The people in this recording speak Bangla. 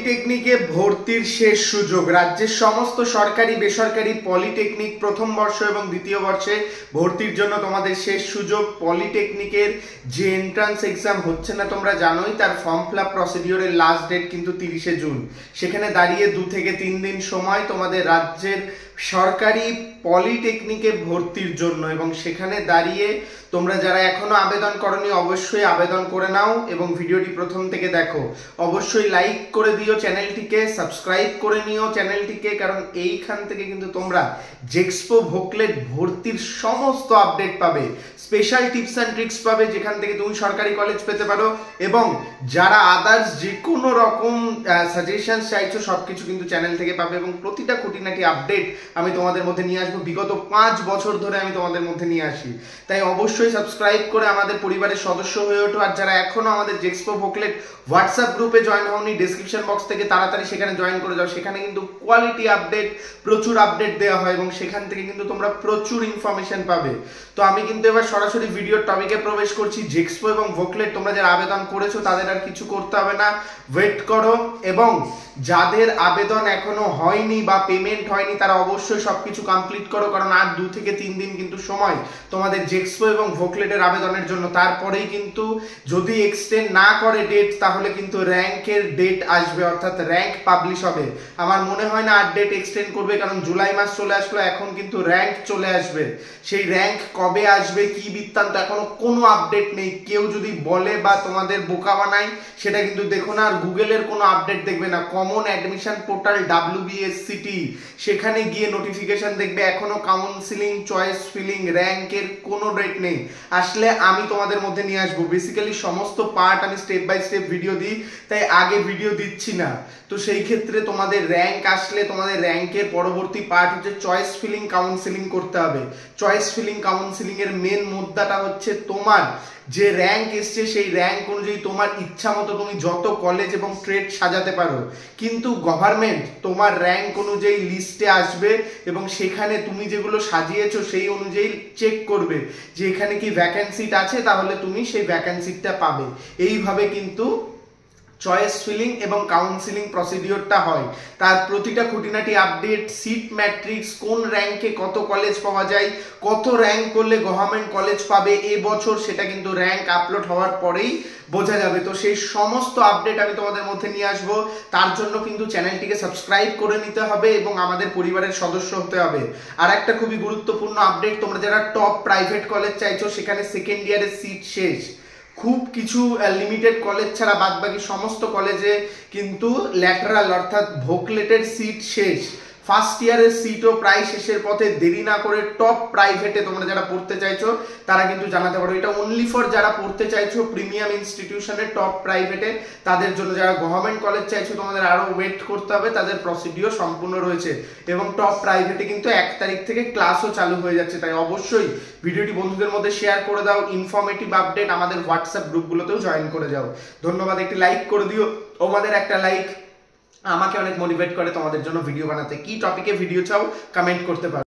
পলিটেকনিকে ভর্তির শেষ সুযোগ। রাজ্যের সমস্ত সরকারি বেসরকারি পলিটেকনিক প্রথম বর্ষ এবং দ্বিতীয় বর্ষে ভর্তির জন্য তোমাদের শেষ সুযোগ। পলিটেকনিকের যে এন্ট্রান্স এক্সাম হচ্ছে না তোমরা জানোই, তার ফর্ম ফিল আপ প্রসিডিওরের লাস্ট ডেট কিন্তু 30শে জুন। সেখানে দাঁড়িয়ে 2 থেকে 3 দিন সময় তোমাদের রাজ্যের সরকারি পলিটেকনিকে ভর্তির জন্য, এবং সেখানে দাঁড়িয়ে তোমরা যারা এখনো আবেদন করনি অবশ্যই আবেদন করে নাও এবং ভিডিওটি প্রথম থেকে দেখো। অবশ্যই লাইক করে দিও, চ্যানেলটিকে সাবস্ক্রাইব করে নিও চ্যানেলটিকে, কারণ এইখান থেকে কিন্তু তোমরা জেক্সপো ভোকলেট ভর্তির সমস্ত আপডেট পাবে, স্পেশাল টিপস অ্যান্ড ট্রিক্স পাবে, যেখান থেকে তুমি সরকারি কলেজ পেতে পারো। এবং যারা আদার্স যে কোনো রকম সাজেশন চাইছো সবকিছু কিন্তু চ্যানেল থেকে পাবে, এবং প্রতিটা খুঁটিনাটি আপডেট আমি তোমাদের মধ্যে নিয়ে আসবো। বিগত 5 বছর ধরে আমি তোমাদের মধ্যে নিয়ে আসি, তাই অবশ্যই সাবস্ক্রাইব করে আমাদের পরিবারের সদস্য হয়ে ওঠো। আর যারা এখনো আমাদের জেক্সপো ভোকলেট হোয়াটসঅ্যাপ গ্রুপে জয়েন হওনি, ডেসক্রিপশন বক্স থেকে তাড়াতাড়ি সেখানে জয়েন করে যাও। সেখানে কিন্তু কোয়ালিটি আপডেট, প্রচুর আপডেট দেওয়া হয় এবং সেখান থেকে কিন্তু তোমরা প্রচুর ইনফরমেশন পাবে। তো আমি কিন্তু এবার সরাসরি ভিডিওর টপিকে প্রবেশ করছি। জেক্সপো এবং ভোকলেট তোমরা যারা আবেদন করেছো তাদের আর কিছু করতে হবে না, ওয়েট করো। এবং যাদের আবেদন এখনো হয়নি বা পেমেন্ট হয়নি তারা অবশ্যই সবকিছু কমপ্লিট করো, কারণ আর 2 থেকে 3 দিন কিন্তু সময় তোমাদের জেক্সপো এবং ভোকলেটের আবেদনের জন্য। তারপরেই কিন্তু যদি এক্সটেন্ড না করে ডেট, তাহলে কিন্তু র্যাঙ্কের ডেট আসবে, অর্থাৎ র্যাঙ্ক পাবলিশ হবে। আমার মনে হয় না আর ডেট এক্সটেন্ড করবে, কারণ জুলাই মাস চলে আসলো, এখন কিন্তু র্যাঙ্ক চলে আসবে। সেই র্যাঙ্ক কবে আসবে কি বৃত্তান্ত এখনো কোনো আপডেট নেই। কেউ যদি বলে বা তোমাদের বোকা বানায় সেটা কিন্তু দেখো না। আর গুগলের কোনো আপডেট দেখবে না, কমন অ্যাডমিশন পোর্টাল WBSCT সেখানে গিয়ে নোটিফিকেশন দেখবে, এখনো কাউন্সিলিং, চয়েস ফিলিং, র্যাঙ্কের কোনো ডেট নেই। আসলে আমি তোমাদের মধ্যে নিয়ে আসবো। বেসিক্যালি সমস্ত পার্ট আমি স্টেপ বাই স্টেপ ভিডিও দিই, তাই আগে ভিডিও দিচ্ছি না। তো সেই ক্ষেত্রে তোমাদের র্যাঙ্ক আসলে তোমাদের র্যাঙ্কের পরবর্তী পার্ট হচ্ছে চয়েস ফিলিং, কাউন্সিলিং করতে হবে। চয়েস ফিলিং কাউন্সিলিং এর মেন মুদ্রাটা হচ্ছে তোমার যে র্যাঙ্ক এসছে সেই র্যাঙ্ক অনুযায়ী তোমার ইচ্ছা মতো তুমি যত কলেজ এবং ট্রেড সাজাতে পারো, কিন্তু গভর্নমেন্ট তোমার র্যাঙ্ক অনুযায়ী লিস্টে আসবে এবং সেখানে তুমি যেগুলো সাজিয়েছো সেই অনুযায়ী চেক করবে যে এখানে কি ভ্যাকেন্সিট আছে, তাহলে তুমি সেই ভ্যাকেন্সিটা পাবে। এইভাবে কিন্তু চয়েস ফিলিং এবং কাউন্সিলিং প্রসিডিওরটা হয়। তার প্রতিটা খুঁটিনাটি আপডেট, সিট ম্যাট্রিক্স, কোন র্যাঙ্কে কত কলেজ পাওয়া যায়, কত র্যাঙ্ক করলে গভর্নমেন্ট কলেজ পাবে এবছর, সেটা কিন্তু র্যাঙ্ক আপলোড হওয়ার পরেই বোঝা যাবে। তো সেই সমস্ত আপডেট আমি তোমাদের মধ্যে নিয়ে আসবো। তার জন্য কিন্তু চ্যানেলটিকে সাবস্ক্রাইব করে নিতে হবে এবং আমাদের পরিবারের সদস্য হতে হবে। আর একটা খুবই গুরুত্বপূর্ণ আপডেট, তোমরা যারা টপ প্রাইভেট কলেজ চাইছো সেখানে সেকেন্ড ইয়ারের সিট শেষ। খুব কিছু লিমিটেড কলেজ ছাড়া বাদবাকি সমস্ত কলেজে কিন্তু ল্যাটারাল অর্থাৎ ভোকলেটের সিট শেষ। ফার্স্ট ইয়ারের সিটও প্রায় শেষের পথে। দেরি না করে টপ প্রাইভেটে তোমরা যারা পড়তে চাইছো তারা কিন্তু জানাতে পারো। এটা অনলি ফর যারা পড়তে চাইছো প্রিমিয়াম ইনস্টিটিউশনে টপ প্রাইভেটে, তাদের জন্য। যারা গভর্নমেন্ট কলেজ চাইছো তোমাদের আরো ওয়েট করতে হবে, তাদের প্রসিডিওর সম্পূর্ণ রয়েছে। এবং টপ প্রাইভেটে কিন্তু 1 তারিখ থেকে ক্লাসও চালু হয়ে যাচ্ছে, তাই অবশ্যই ভিডিওটি বন্ধুদের মধ্যে শেয়ার করে দাও। ইনফরমেটিভ আপডেট আমাদের হোয়াটসঅ্যাপ গ্রুপগুলোতেও জয়েন করে যাও। ধন্যবাদ। একটি লাইক করে দিও, তোমাদের একটা লাইক আমাকে অনেক মোটিভেট করে তোমাদের জন্য ভিডিও বানাতে। কি টপিকে ভিডিও চাও কমেন্ট করতে পারো।